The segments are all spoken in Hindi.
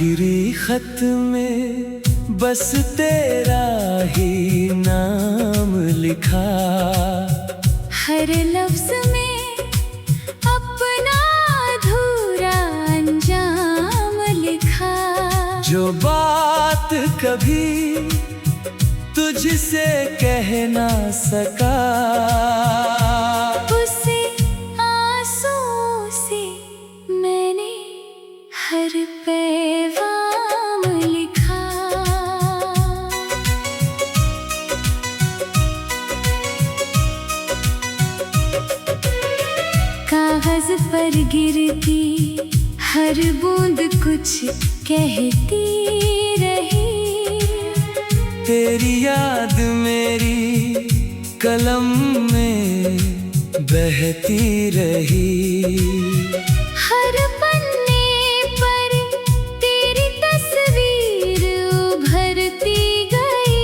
आखिरी खत में बस तेरा ही नाम लिखा, हर लफ्ज में अपना अधूरा अंजाम लिखा। जो बात कभी तुझसे कह ना सका, उसे आंसुओं से मैंने हर पैगाम लिखा। कागज पर गिरती हर बूंद कुछ कहती रही, तेरी याद मेरी कलम में बहती रही। हर पन्ने पर तेरी तस्वीर उभरती गई,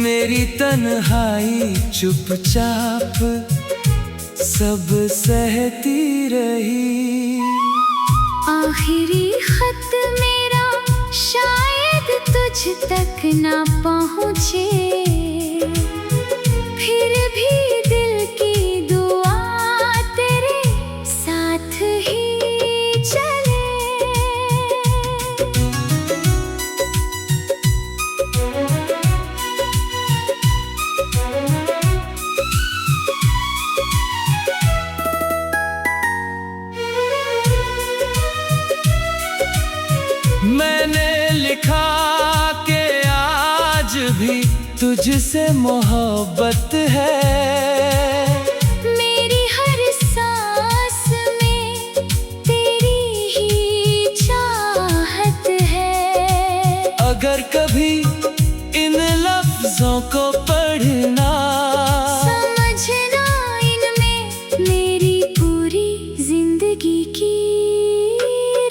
मेरी तन्हाई चुपचाप सब सहती रही। आखिरी खत मेरा शायद तुझ तक ना पहुँचे, फिर भी दिल की दुआ तेरे साथ ही चले। मैंने लिखा कि आज भी तुझसे मोहब्बत है, मेरी हर सांस में तेरी ही चाहत है। अगर कभी इन लफ्जों को पढ़ना, समझना इनमें मेरी पूरी जिंदगी की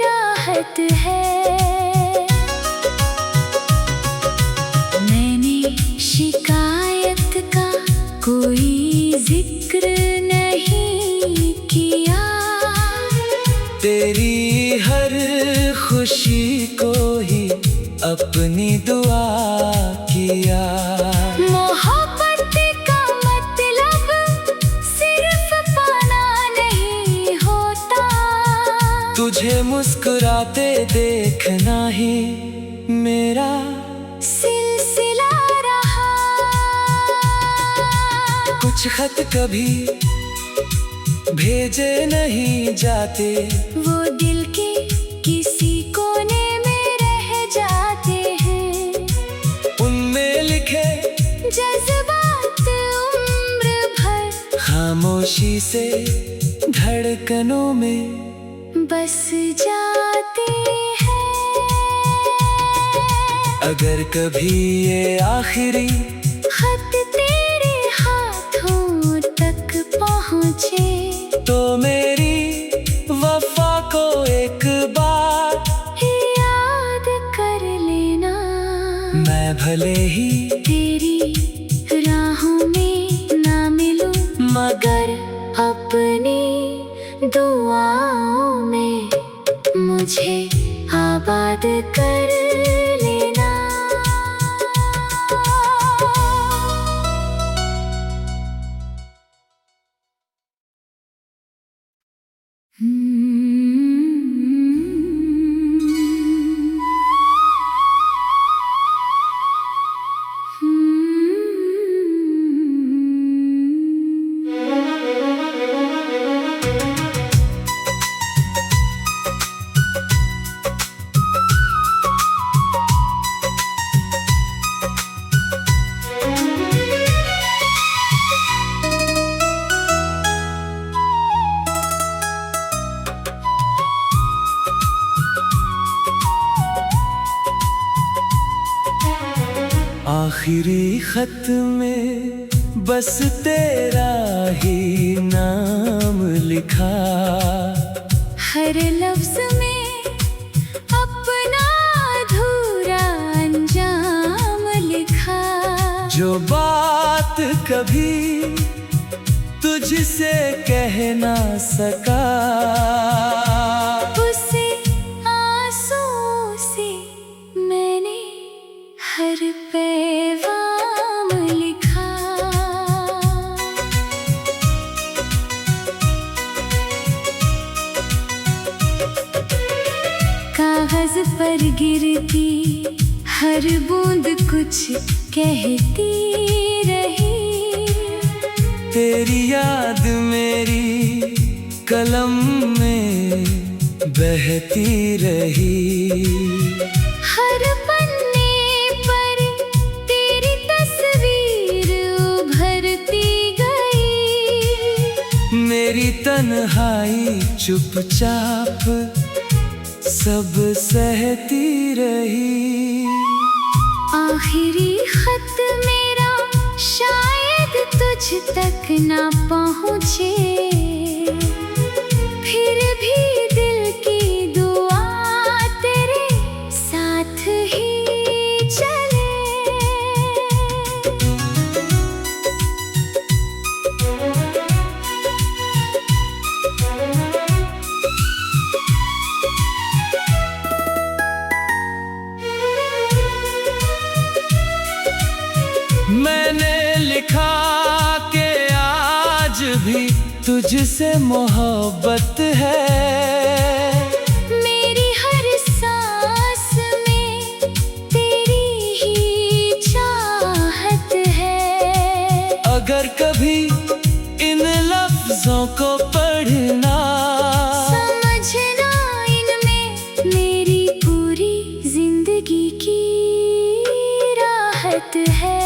राहत है। शिकायत का कोई जिक्र नहीं किया, तेरी हर खुशी को ही अपनी दुआ किया। मोहब्बत का मतलब सिर्फ पाना नहीं होता, तुझे मुस्कुराते देखना ही मेरा सिलसिला रहा। कुछ खत कभी भेजे नहीं जाते, वो दिल के किसी कोने में रह जाते हैं, उनमें लिखे जज्बात उम्र भर खामोशी से धड़कनों में बस जाते हैं। अगर कभी ये आखिरी खत तेरे हाथों तक पहुँचे, तो मेरी वफा को एक बार याद कर लेना। मैं भले ही तेरी राहों में ना मिलूं, मगर अपनी दुआओं में मुझे आबाद कर लेना। आखिरी खत में बस तेरा ही नाम लिखा, हर लफ्ज में अपना अधूरा अंजाम लिखा। जो बात कभी तुझसे कह ना सका, उसे आंसू पर गिरती हर बूंद कुछ कहती रही। तेरी याद मेरी कलम में बहती रही। हर पन्ने पर तेरी तस्वीर उभरती गई। मेरी तन्हाई चुपचाप सब सहती रही। आखिरी खत मेरा शायद तुझ तक ना पहुँचे, फिर भी दिल की दुआ तेरे साथ ही चले। मैंने लिखा कि आज भी तुझसे मोहब्बत है। मेरी हर सांस में तेरी ही चाहत है। अगर कभी इन लफ्जों को पढ़ना, समझना इनमें मेरी पूरी जिंदगी की राहत है।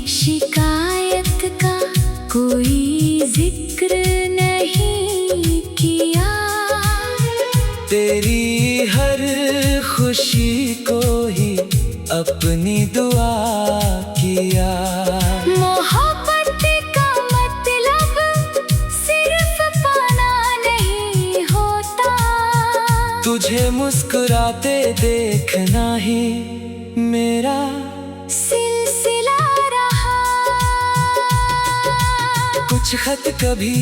शिकायत का कोई जिक्र नहीं किया। तेरी हर खुशी को ही अपनी दुआ किया। मोहब्बत का मतलब सिर्फ पाना नहीं होता। तुझे मुस्कुराते देखना ही मेरा सिलसिला रहा। कुछ खत कभी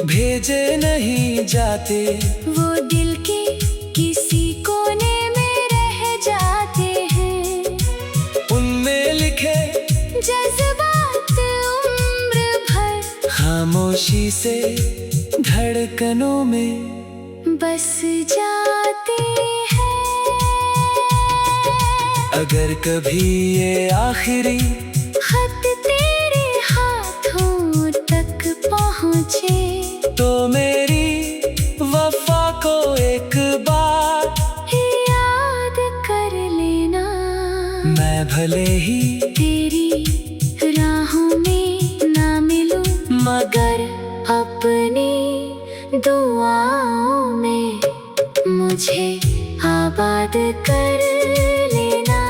भेजे नहीं जाते, वो दिल के किसी कोने में रह जाते हैं। उनमें लिखे जज्बात उम्र भर खामोशी से धड़कनों में बस जाते हैं। अगर कभी ये आखिरी खत तेरे हाथों तक पहुँचे, तो मेरी वफा को एक बार याद कर लेना। मैं भले ही तेरी राहों में ना मिलूं, मगर अपनी दुआओं में मुझे आबाद कर लेना।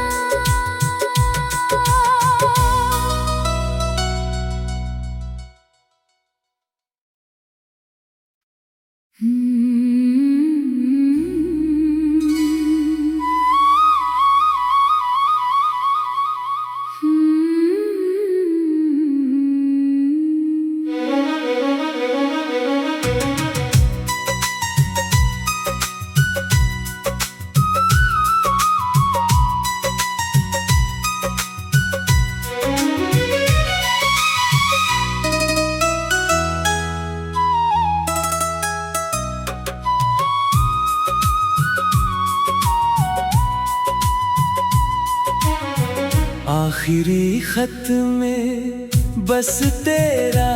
आखिरी खत में बस तेरा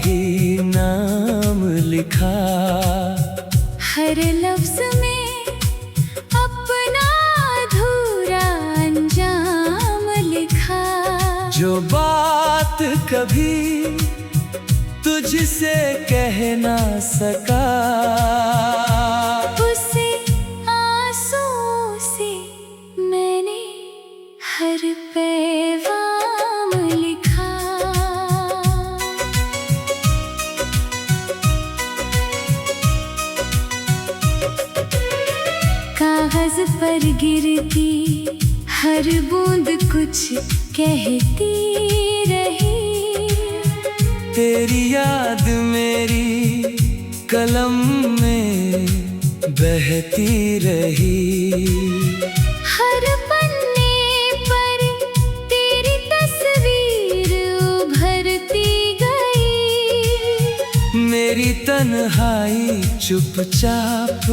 ही नाम लिखा। हर लफ्ज में अपना अधूरा अंजाम लिखा। जो बात कभी तुझसे कह ना सका, उसे आंसुओं से मैंने हर पैगाम लिखा। कागज पर गिरती हर बूंद कुछ कहती रही। तेरी याद मेरी कलम में बहती रही। हर पन्ने पर तेरी तस्वीर उभरती गई। मेरी तन तन्हाई चुपचाप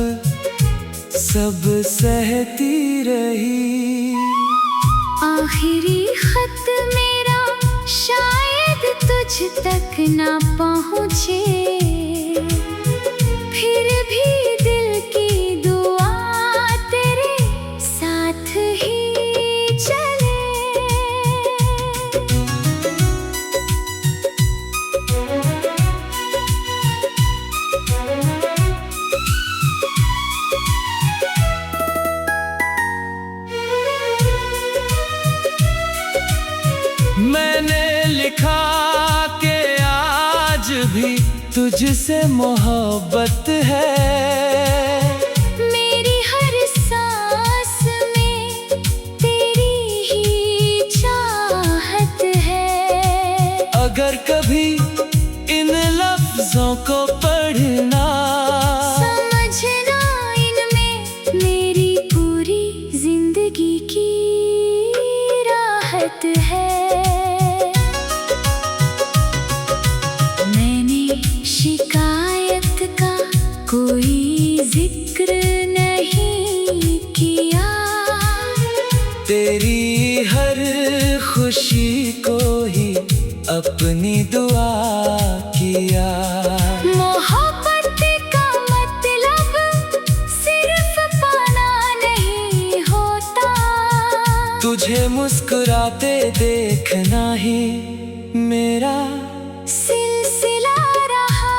सब सहती रही। आखिरी खत मेरा शायद तुझ तक ना पहुँचे, फिर भी दिल की दुआ तेरे साथ ही चले। मैंने लिखा कि आज भी तुझसे मोहब्बत है, मेरी हर सांस में तेरी ही चाहत है। अगर कभी इन लफ्जों को पढ़ना, समझना इनमें मेरी पूरी जिंदगी की राहत है। शिकायत का कोई जिक्र नहीं किया, तेरी हर खुशी को ही अपनी दुआ किया। मोहब्बत का मतलब सिर्फ पाना नहीं होता, तुझे मुस्कुराते देखना ही मेरा सिलसिला रहा।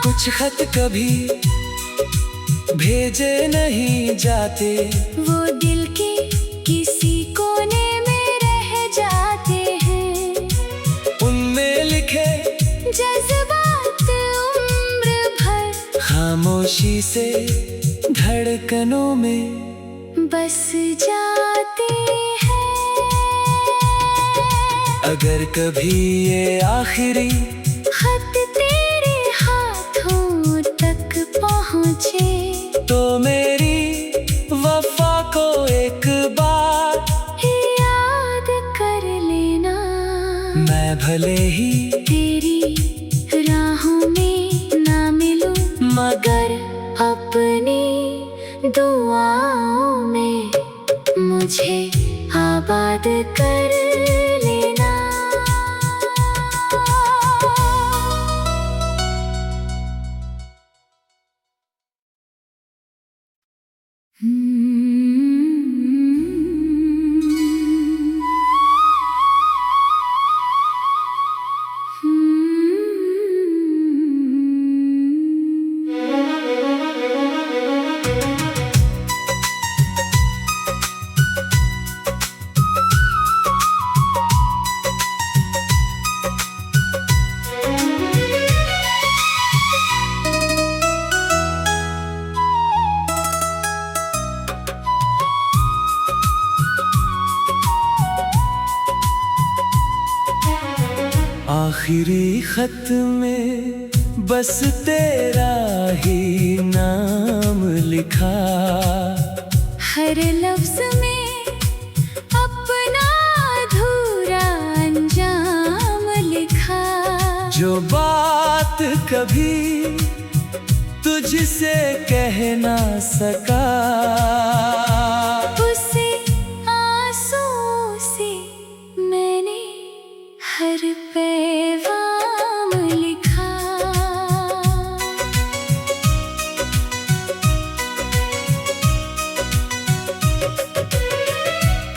कुछ खत कभी भेजे नहीं जाते, वो दिल के किसी कोने में रह जाते हैं, उनमें लिखे जज्बात उम्र भर खामोशी से धड़कनों में बस जाते हैं। अगर कभी ये आखिरी खत तेरे हाथों तक पहुँचे, तो मेरी वफा को एक बार याद कर लेना। मैं भले ही तेरी राहों में ना मिलूं, मगर अपनी दुआओं में मुझे आबाद कर लेना। आखिरी खत में बस तेरा ही नाम लिखा, हर लफ्ज में अपना अधूरा अंजाम लिखा। जो बात कभी तुझसे कह ना सका, उसे आंसुओं से मैंने हर पैगाम लिखा।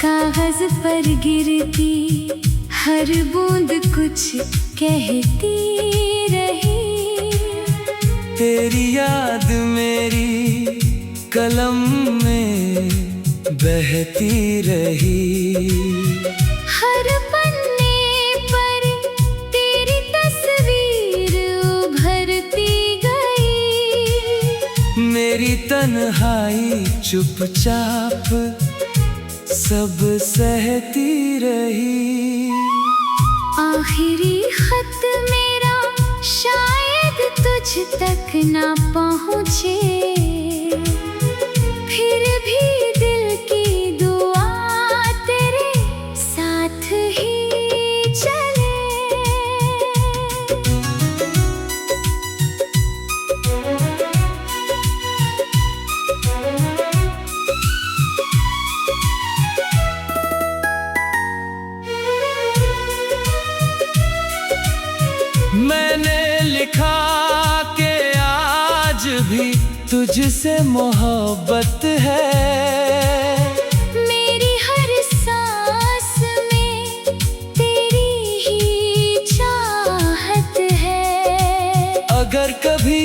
कागज पर गिरती हर बूंद कुछ कहती रही, तेरी याद मेरी कलम में बहती रही। हर पन्ने पर तेरी तस्वीर उभरती गई, मेरी तन्हाई चुपचाप सब सहती रही। आखिरी खत मेरा शायद तुझ तक ना पहुँचे, फिर भी दिल की दुआ तेरे साथ ही चले। तुझसे मोहब्बत है। मेरी हर सांस में तेरी ही चाहत है। अगर कभी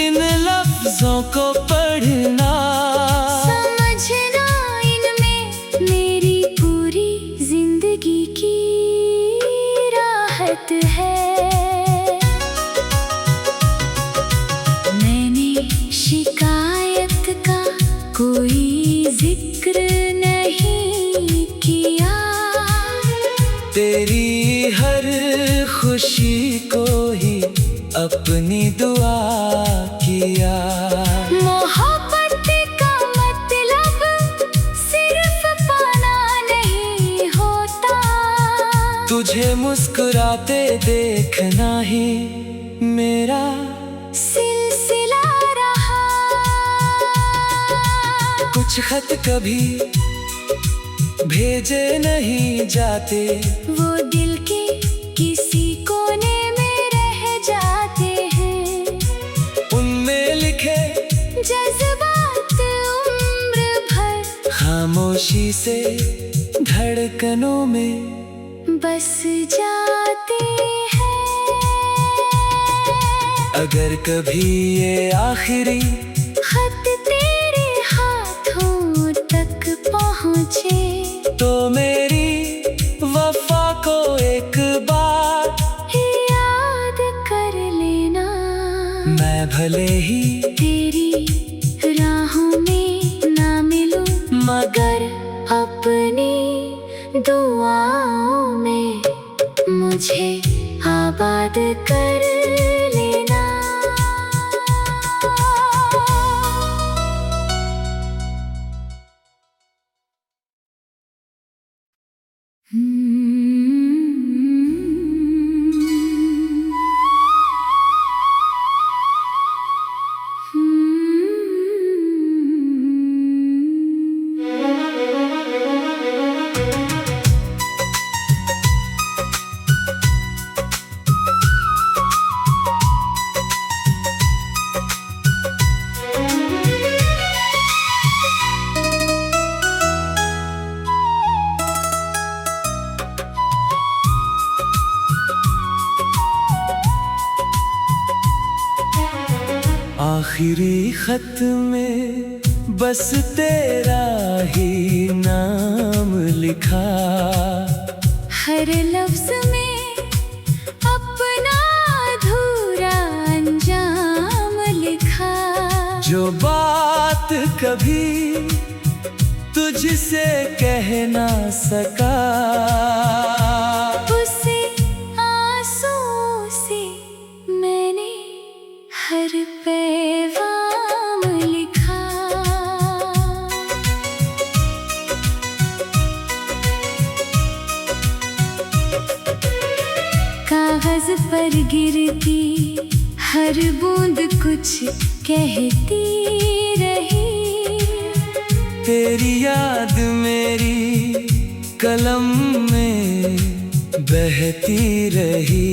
इन लफ्जों को पढ़ना, समझना इनमें मेरी पूरी जिंदगी की राहत है। शिकायत का कोई जिक्र नहीं किया, तेरी हर खुशी को ही अपनी दुआ किया। मोहब्बत का मतलब सिर्फ पाना नहीं होता, तुझे मुस्कुराते देखना ही मेरा सिलसिला रहा। कुछ खत कभी भेजे नहीं जाते, वो दिल के किसी कोने में रह जाते हैं। उनमें लिखे जज्बात उम्र भर खामोशी से धड़कनों में बस जाते हैं। अगर कभी ये आखिरी खत तेरे हाथों तक पहुँचे, तो मेरी वफा को एक बार याद कर लेना। मैं भले ही तेरी राहों में ना मिलूं, मगर अपनी दुआओं में मुझे आबाद कर लेना। आखिरी खत में बस तेरा ही नाम लिखा, हर लफ्ज में अपना अधूरा अंजाम लिखा। जो बात कभी तुझसे कह ना सका, उसे आंसुओं से मैंने हर पैगाम लिखा। कागज पर गिरती हर बूंद कुछ कहती रही, तेरी याद मेरी कलम में बहती रही।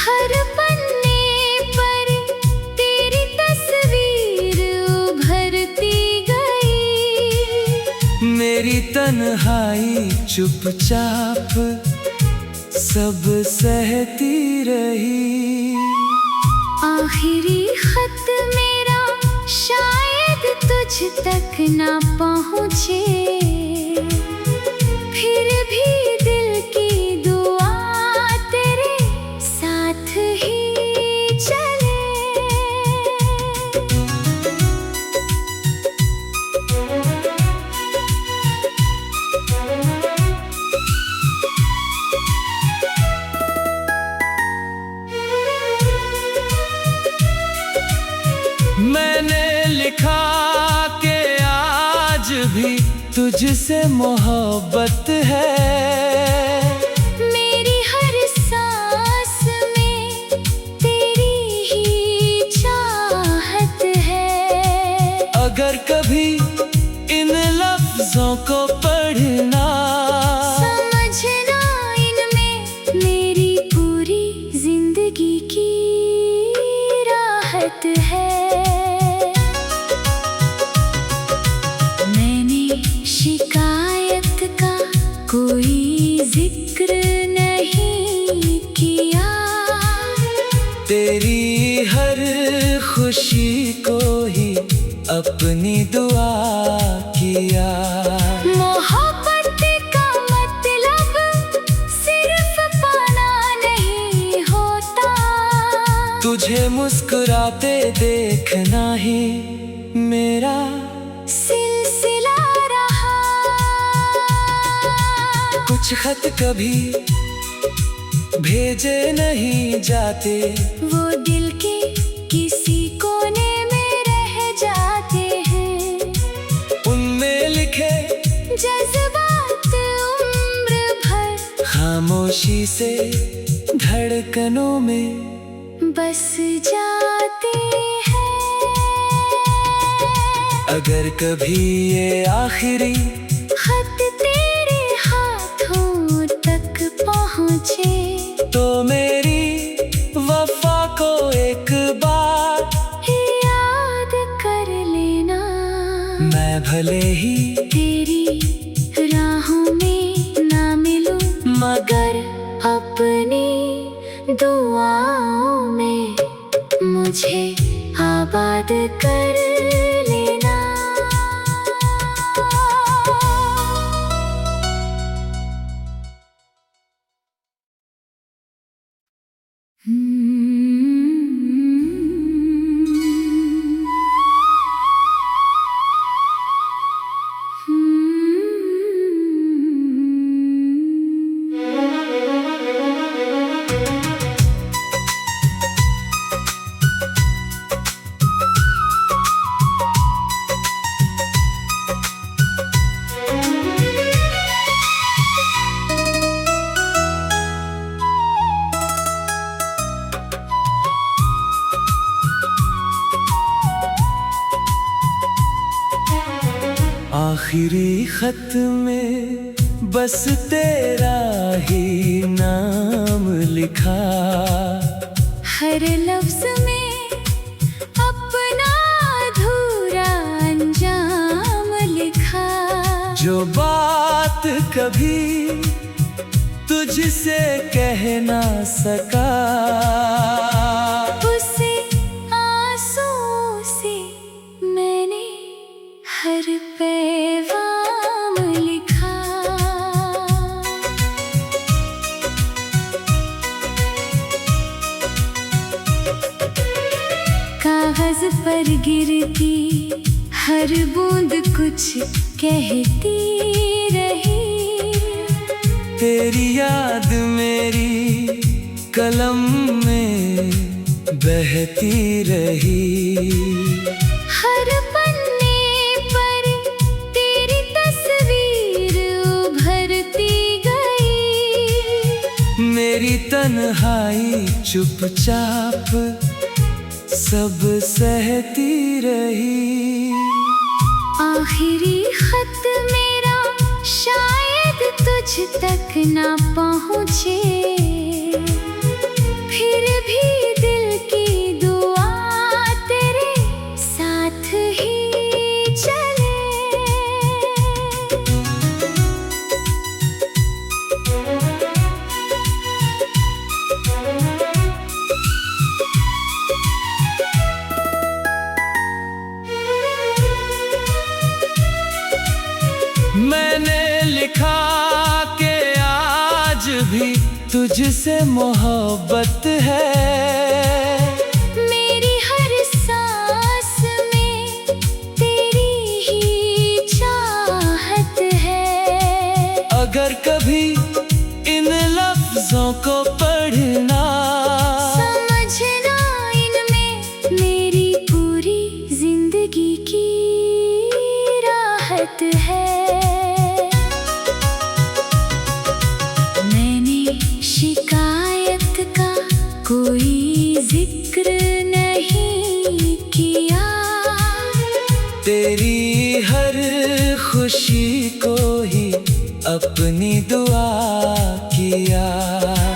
हर पन्ने पर तेरी तस्वीर उभरती गई, मेरी तन्हाई चुपचाप सब सहती रही। आखिरी खत मेरा शायद तुझ तक ना पहुँचे, फिर भी दिल की दुआ तेरे साथ ही चले। मैंने लिखा कि आज भी तुझसे मोहब्बत है। मेरी हर सांस में तेरी ही चाहत है। अगर कभी इन लफ्जों को पढ़ना, समझना इनमें मेरी पूरी जिंदगी की राहत है। जिक्र नहीं किया। तेरी हर खुशी को ही अपनी दुआ किया। मोहब्बत का मतलब सिर्फ पाना नहीं होता। तुझे मुस्कुराते देखना ही मेरा सिलसिला रहा। कुछ खत कभी भेजे नहीं जाते, वो दिल के किसी कोने में रह जाते हैं। उनमें लिखे जज्बात उम्र भर खामोशी से धड़कनों में बस जाते हैं। अगर कभी ये आखिरी खत तेरे हाथों तक पहुँचे, तो मेरी वफा को एक बार याद कर लेना। मैं भले ही तेरी राहों में ना मिलूं, मगर अपनी दुआओं में मुझे आबाद कर लेना। आखिरी खत में बस तेरा ही नाम लिखा। हर लफ्ज में अपना अधूरा अंजाम लिखा। जो बात कभी तुझसे कह ना सका, उसे आंसुओं से मैंने हर पैगाम लिखा। कागज पर गिरती हर बूंद कुछ कहती रही। तेरी याद मेरी कलम में बहती रही। हर पन्ने पर तेरी तस्वीर उभरती गई। मेरी तन्हाई चुपचाप सब सहती रही। आखिरी खत मेरा शायद तुझ तक ना पहुँचे, फिर भी दिल की दुआ तेरे साथ ही चले। मैंने लिखा कि आज भी तुझसे मोहब्बत है। मेरी हर सांस में तेरी ही चाहत है। अगर कभी इन लफ्जों को पढ़ना, समझना इनमें मेरी पूरी जिंदगी की राहत है। मैंने शिकायत का कोई जिक्र नहीं किया। तेरी हर खुशी को ही अपनी दुआ किया।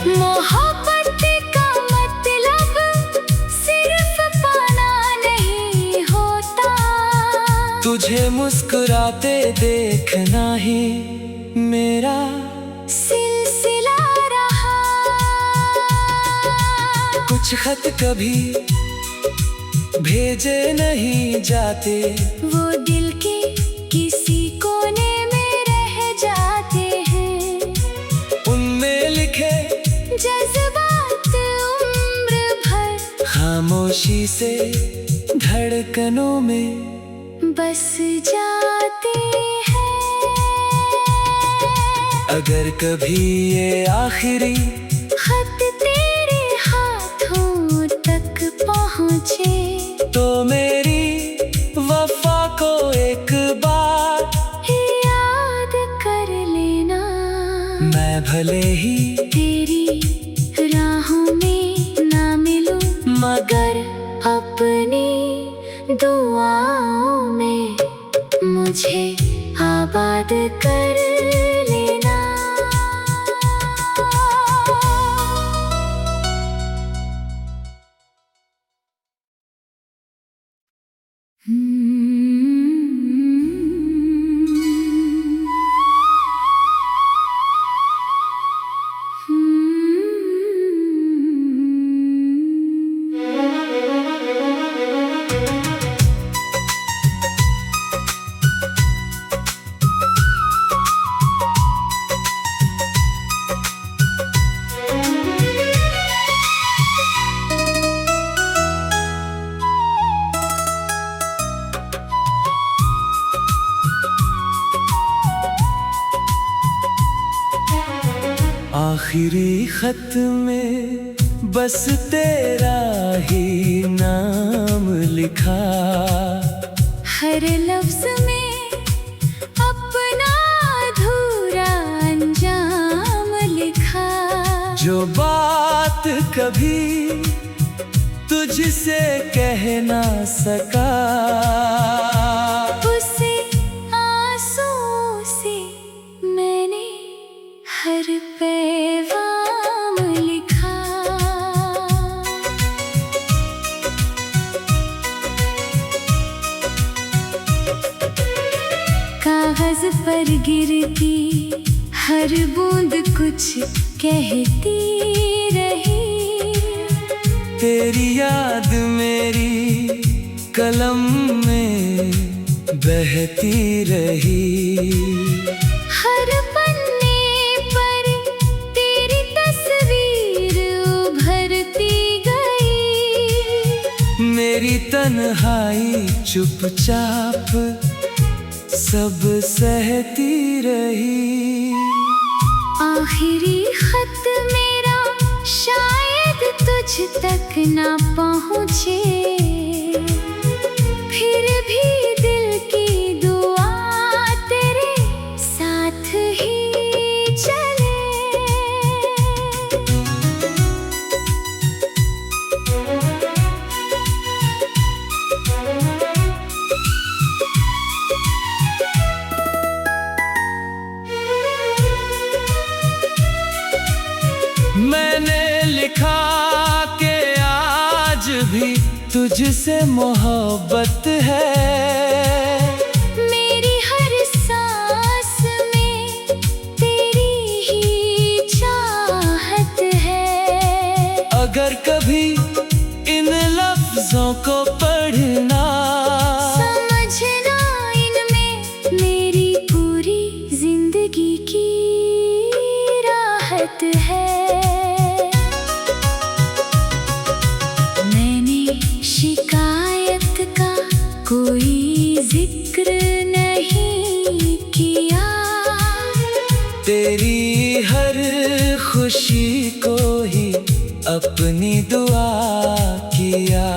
मोहब्बत का मतलब सिर्फ पाना नहीं होता। तुझे मुस्कुराते देखना ही मेरा सिलसिला कुछ खत कभी भेजे नहीं जाते, वो दिल के किसी कोने में रह जाते हैं। उनमें लिखे जज्बात उम्र भर खामोशी से धड़कनों में बस जाते हैं। अगर कभी ये आखिरी खत तेरे हाथों तक पहुँचे, तो मेरी वफा को एक बार याद कर लेना। मैं भले ही तेरी राहों में ना मिलूं, मगर अपनी दुआओं में मुझे आबाद कर लेना। आखिरी खत में बस तेरा ही नाम लिखा, हर लफ्ज में अपना अधूरा अंजाम लिखा। जो बात कभी तुझसे कह ना सका, उसे आंसुओं से मैंने हर पैगाम लिखा। कागज पर गिरती हर बूंद कुछ कहती रही, तेरी याद मेरी कलम में बहती रही। हर पन्ने पर तेरी तस्वीर उभरती गई, मेरी तन्हाई चुपचाप सब सहती रही। आखिरी खत मेरा शायद तुझ तक ना पहुँचे, फिर भी दिल की दुआ तेरे साथ ही चले। मैंने लिखा कि आज भी तुझसे मोहब्बत है, मेरी हर सांस में तेरी ही चाहत है। अगर कभी इन लफ्जों को पढ़ना, समझना इनमें मेरी पूरी जिंदगी की राहत है। मैंने शिकायत का कोई जिक्र नहीं किया, तेरी हर खुशी को ही अपनी दुआ किया।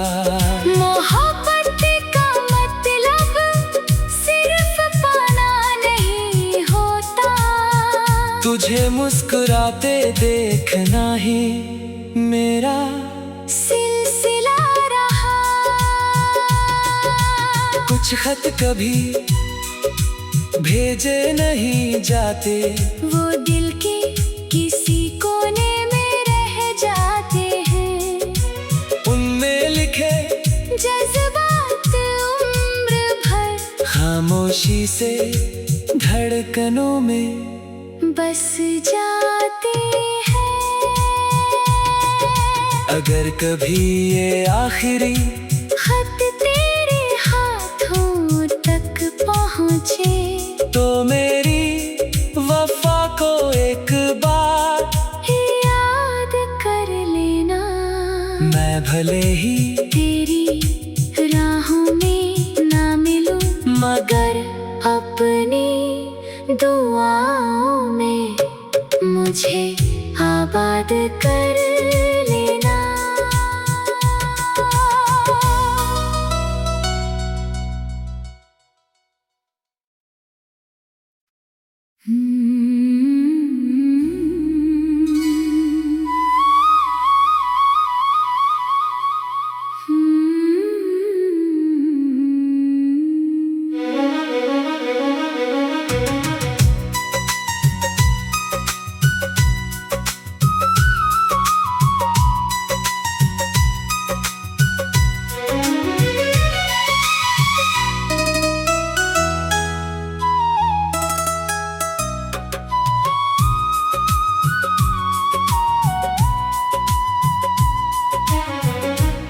मोहब्बत का मतलब सिर्फ पाना नहीं होता, तुझे मुस्कुराते देखना ही मेरा सिलसिला रहा। कुछ खत कभी भेजे नहीं जाते, वो दिल के किसी कोने में रह जाते हैं। उनमें लिखे जज्बात उम्र भर खामोशी से धड़कनों में बस जाते हैं। अगर कभी ये आखिरी खत तेरे हाथों तक पहुँचे, तो मेरी वफा को एक बार याद कर लेना। मैं भले ही तेरी राहों में ना मिलूं, मगर अपनी दुआओं में मुझे आबाद कर लेना।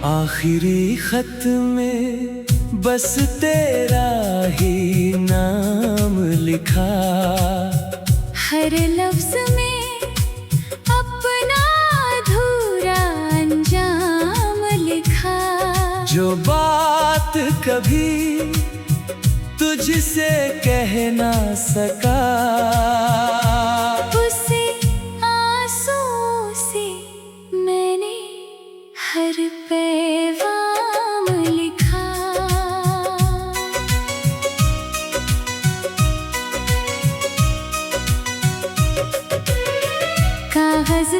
आखिरी खत में बस तेरा ही नाम लिखा, हर लफ्ज में अपना अधूरा अंजाम लिखा। जो बात कभी तुझसे कह ना सका, उसे आंसुओं से मैंने हर पैगाम लिखा। कागज